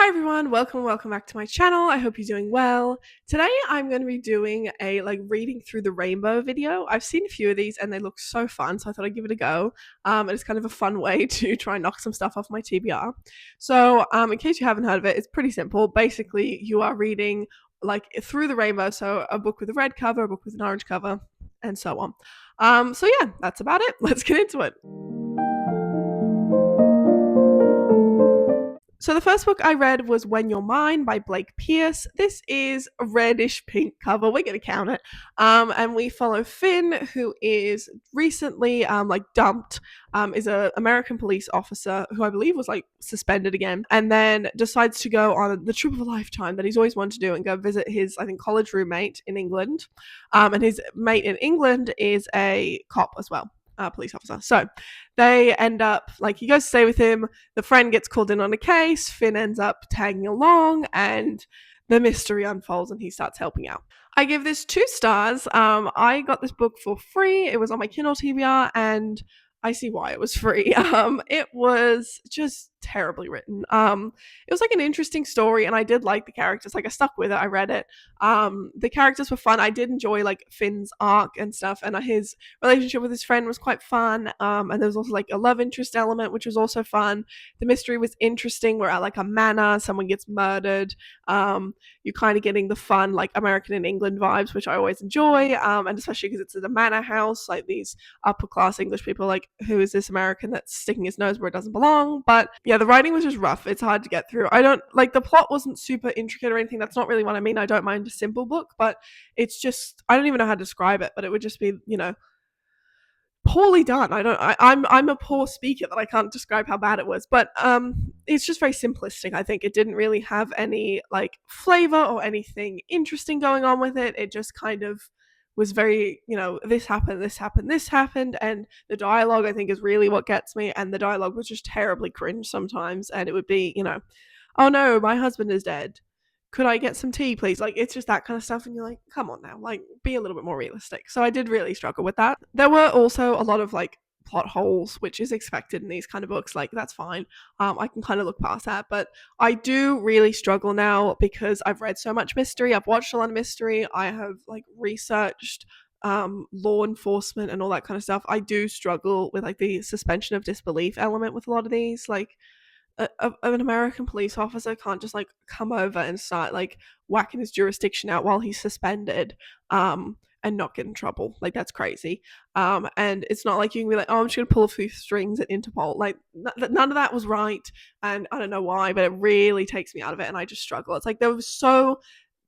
Hi everyone, welcome back to my channel. I hope you're doing well. Today I'm going to be doing a reading through the rainbow video. I've seen a few of these and they look so fun, so I thought I'd give it a go. And it's kind of a fun way to try and knock some stuff off my TBR. So in case you haven't heard of it, it's pretty simple. Basically, you are reading through the rainbow, so a book with a red cover, a book with an orange cover, and so on. So yeah, that's about it. Let's get into it. So the first book I read was When You're Mine by Blake Pierce. This is a reddish pink cover. We're going to count it. And we follow Finn, who is recently dumped, is an American police officer who I believe was suspended again, and then decides to go on the trip of a lifetime that he's always wanted to do and go visit his, I think, college roommate in England. And his mate in England is a cop as well. Police officer. So they end up, he goes to stay with him. The friend gets called in on a case. Finn ends up tagging along, and the mystery unfolds, and he starts helping out. I give this 2 stars. I got this book for free. It was on my Kindle TBR, and I see why it was free. It was just terribly written. It was an interesting story, and I did like the characters. I stuck with it. I read it. The characters were fun. I did enjoy Finn's arc and stuff, and his relationship with his friend was quite fun. And there was also a love interest element, which was also fun. The mystery was interesting. We're at a manor. Someone gets murdered. You're kind of getting the fun American in England vibes, which I always enjoy. And especially because it's at a manor house, these upper class English people, who is this American that's sticking his nose where it doesn't belong? But yeah, the writing was just rough. It's hard to get through. I don't the plot wasn't super intricate or anything. That's not really what I mean. I don't mind a simple book, but it's just, I don't even know how to describe it, but it would just be, poorly done. I'm a poor speaker that I can't describe how bad it was, but it's just very simplistic. I think it didn't really have any flavor or anything interesting going on with it. It just kind of was very, this happened, this happened, this happened, and the dialogue I think is really what gets me, and the dialogue was just terribly cringe sometimes, and it would be, oh no, my husband is dead. Could I get some tea, please? It's just that kind of stuff, and you're come on now, be a little bit more realistic. So I did really struggle with that. There were also a lot of plot holes, which is expected in these kind of books. That's fine. I can kind of look past that, but I do really struggle now because I've read so much mystery. I've watched a lot of mystery. I have researched law enforcement and all that kind of stuff. I do struggle with the suspension of disbelief element with a lot of these. An American police officer can't just come over and start whacking his jurisdiction out while he's suspended and not get in trouble. That's crazy. And it's not you can be oh, I'm just gonna pull a few strings at Interpol. None of that was right, and I don't know why, but it really takes me out of it, and I just struggle. It's there was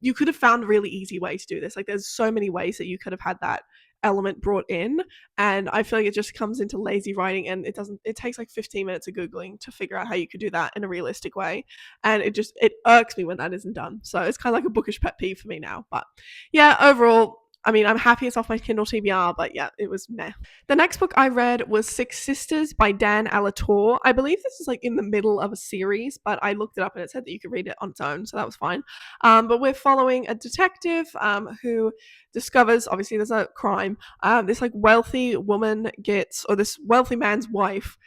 you could have found a really easy way to do this. There's so many ways that you could have had that element brought in, and I feel it just comes into lazy writing, and it takes 15 minutes of googling to figure out how you could do that in a realistic way, and it irks me when that isn't done. So it's kind of a bookish pet peeve for me now. But yeah, overall, I mean, I'm happy it's off my Kindle TBR, but yeah, it was meh. The next book I read was Six Sisters by Dan Alatorre. I believe this is in the middle of a series, but I looked it up and it said that you could read it on its own, so that was fine. But we're following a detective who discovers, obviously there's a crime. This wealthy woman or this wealthy man's wife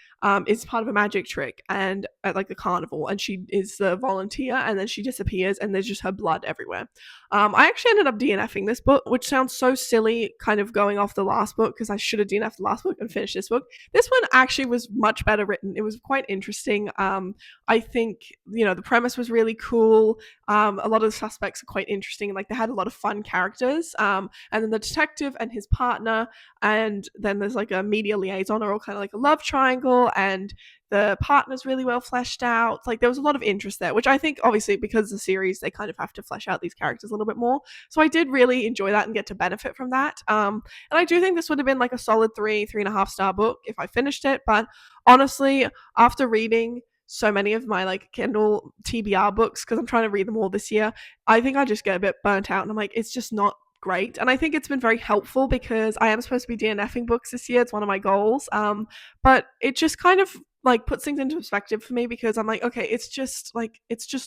is part of a magic trick and at the carnival, and she is the volunteer, and then she disappears, and there's just her blood everywhere. I actually ended up DNFing this book, which sounds so silly, kind of going off the last book, because I should have DNF'd the last book and finished this book. This one actually was much better written. It was quite interesting. I think, the premise was really cool. A lot of the suspects are quite interesting, and they had a lot of fun characters. And then the detective and his partner, and then there's a media liaison, are all kind of a love triangle, and the partner's really well fleshed out. There was a lot of interest there, which I think obviously because of the series, they kind of have to flesh out these characters a little bit more. So I did really enjoy that and get to benefit from that. And I do think this would have been a solid 3.5 star book if I finished it. But honestly, after reading so many of my Kindle TBR books, because I'm trying to read them all this year, I think I just get a bit burnt out, and I'm it's just not great. And I think it's been very helpful because I am supposed to be DNFing books this year. It's one of my goals. But it just kind of puts things into perspective for me, because I'm okay, it's just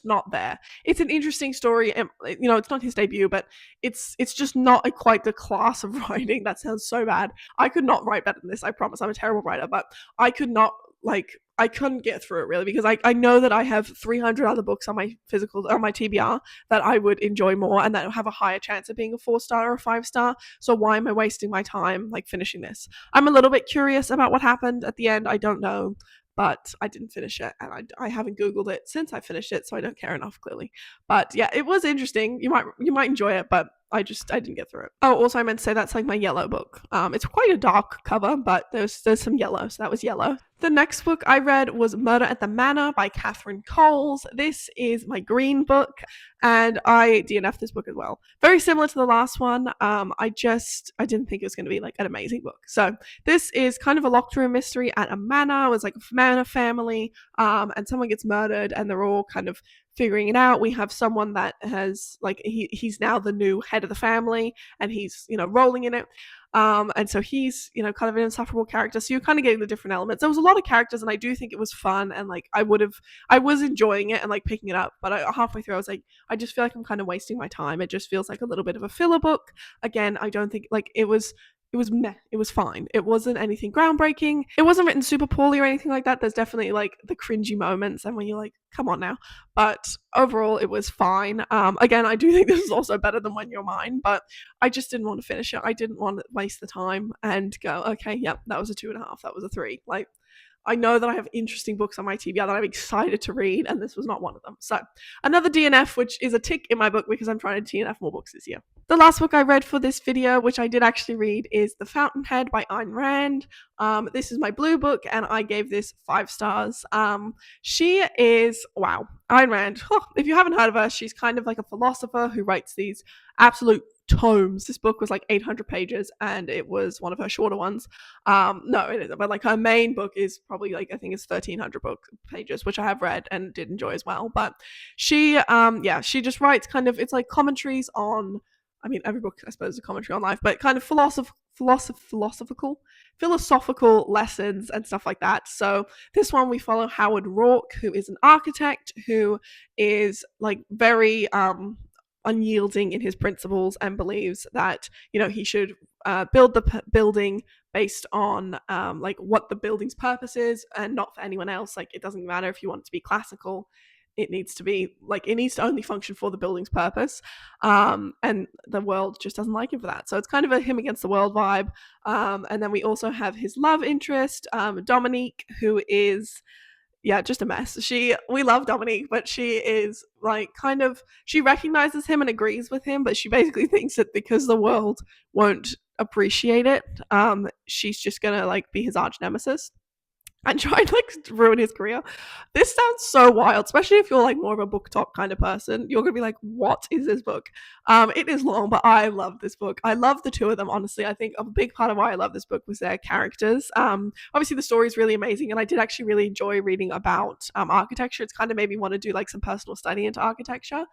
not there. It's an interesting story, and it's not his debut, but it's just not quite the class of writing. That sounds so bad. I could not write better than this, I promise. I'm a terrible writer, but I could not like I couldn't get through it really because I know that I have 300 other books on my physical on my TBR that I would enjoy more and that have a higher chance of being a 4-star or a 5-star. So why am I wasting my time like finishing this? I'm a little bit curious about what happened at the end. I don't know, but I didn't finish it and I haven't googled it since I finished it, so I don't care enough clearly. But yeah, it was interesting. You might enjoy it, but I didn't get through it. Oh, also I meant to say that's like my yellow book. It's quite a dark cover, but there's some yellow, so that was yellow. The next book I read was Murder at the Manor by Catherine Coles. This is my green book, and I DNF'd this book as well. Very similar to the last one. I didn't think it was going to be like an amazing book. So this is kind of a locked room mystery at a manor. It was like a manor family, and someone gets murdered, and they're all kind of figuring it out. We have someone that has like he's now the new head of the family, and he's rolling in it. And so he's, kind of an insufferable character. So you're kind of getting the different elements. There was a lot of characters, and I do think it was fun, and like I was enjoying it and like picking it up. But halfway through, I was like, I just feel like I'm kind of wasting my time. It just feels like a little bit of a filler book. Again, I don't think like it was. It was meh. It was fine. It wasn't anything groundbreaking. It wasn't written super poorly or anything like that. There's definitely like the cringy moments, and when you're like, come on now. But overall, it was fine. Again, I do think this is also better than When You're Mine, but I just didn't want to finish it. I didn't want to waste the time and go, okay, yep, that was a 2.5, that was a 3. Like, I know that I have interesting books on my TBR that I'm excited to read, and this was not one of them. So, another DNF, which is a tick in my book because I'm trying to DNF more books this year. The last book I read for this video, which I did actually read, is The Fountainhead by Ayn Rand. This is my blue book, and I gave this 5 stars. She is, wow, Ayn Rand. Oh, if you haven't heard of her, she's kind of like a philosopher who writes these absolute tomes. This book was like 800 pages, and it was one of her shorter ones. No, it isn't, but like her main book is probably like I think it's 1,300 pages, which I have read and did enjoy as well. But she, she just writes kind of, it's like commentaries on. I mean, every book I suppose is a commentary on life, but kind of philosophical lessons and stuff like that. So this one we follow Howard Rourke, who is an architect who is like very unyielding in his principles and believes that he should build the building based on like what the building's purpose is and not for anyone else. Like it doesn't matter if you want it to be classical, it needs to only function for the building's purpose, and the world just doesn't like him for that. So it's kind of a him against the world vibe. And then we also have his love interest, Dominique, who is just a mess. We love Dominique, but she is like she recognizes him and agrees with him, but she basically thinks that because the world won't appreciate it, she's just gonna like be his arch nemesis and try and like ruin his career. This sounds so wild, especially if you're like more of a book talk kind of person. You're gonna be like, what is this book? It is long, but I love this book. I love the two of them, honestly. I think a big part of why I love this book was their characters. Obviously the story is really amazing, and I did actually really enjoy reading about architecture. It's kind of made me want to do like some personal study into architecture.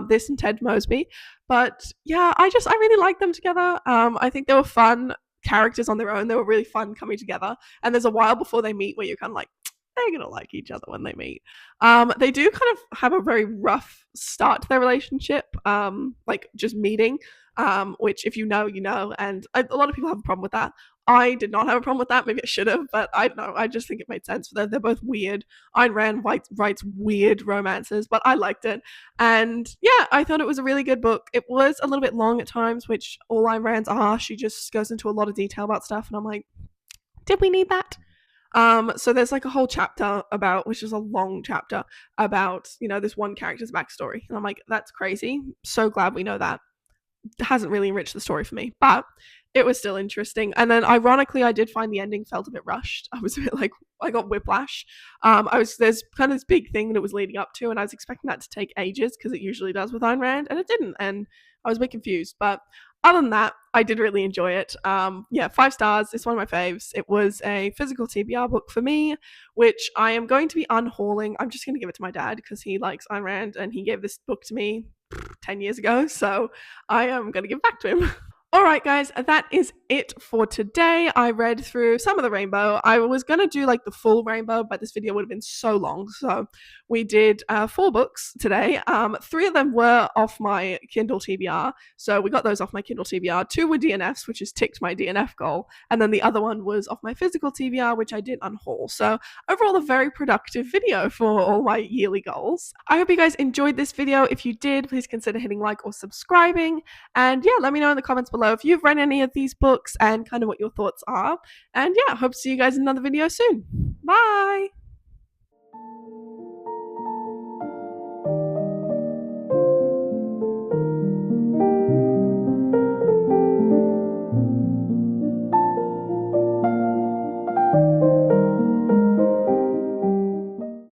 This and Ted Mosby. But yeah, I really liked them together. I think they were fun characters on their own. They were really fun coming together, and there's a while before they meet where you're kind of like, they're gonna like each other when they meet. They do kind of have a very rough start to their relationship, like just meeting, which if you know, and a lot of people have a problem with that. I did not have a problem with that. Maybe I should have, but I don't know. I just think it made sense. They're both weird. Ayn Rand writes weird romances, but I liked it. And yeah, I thought it was a really good book. It was a little bit long at times, which all Ayn Rands are. She just goes into a lot of detail about stuff, and I'm like, did we need that? So there's like a whole chapter which is a long chapter about, this one character's backstory. And I'm like, that's crazy. So glad we know that. It hasn't really enriched the story for me, but it was still interesting. And then ironically, I did find the ending felt a bit rushed. I was a bit like, I got whiplash. There's kind of this big thing that it was leading up to, and I was expecting that to take ages because it usually does with Ayn Rand, and it didn't. And I was a bit confused, but other than that, I did really enjoy it. 5 stars. It's one of my faves. It was a physical TBR book for me, which I am going to be unhauling. I'm just going to give it to my dad because he likes Ayn Rand and he gave this book to me 10 years ago. So I am going to give it back to him. Alright, guys, that is it for today. I read through some of the rainbow. I was going to do like the full rainbow, but this video would have been so long. So we did 4 books today. 3 of them were off my Kindle TBR. So we got those off my Kindle TBR. 2 were DNFs, which has ticked my DNF goal. And then the other one was off my physical TBR, which I did unhaul. So overall, a very productive video for all my yearly goals. I hope you guys enjoyed this video. If you did, please consider hitting like or subscribing. And yeah, let me know in the comments below if you've read any of these books and kind of what your thoughts are. And yeah, hope to see you guys in another video soon. Bye!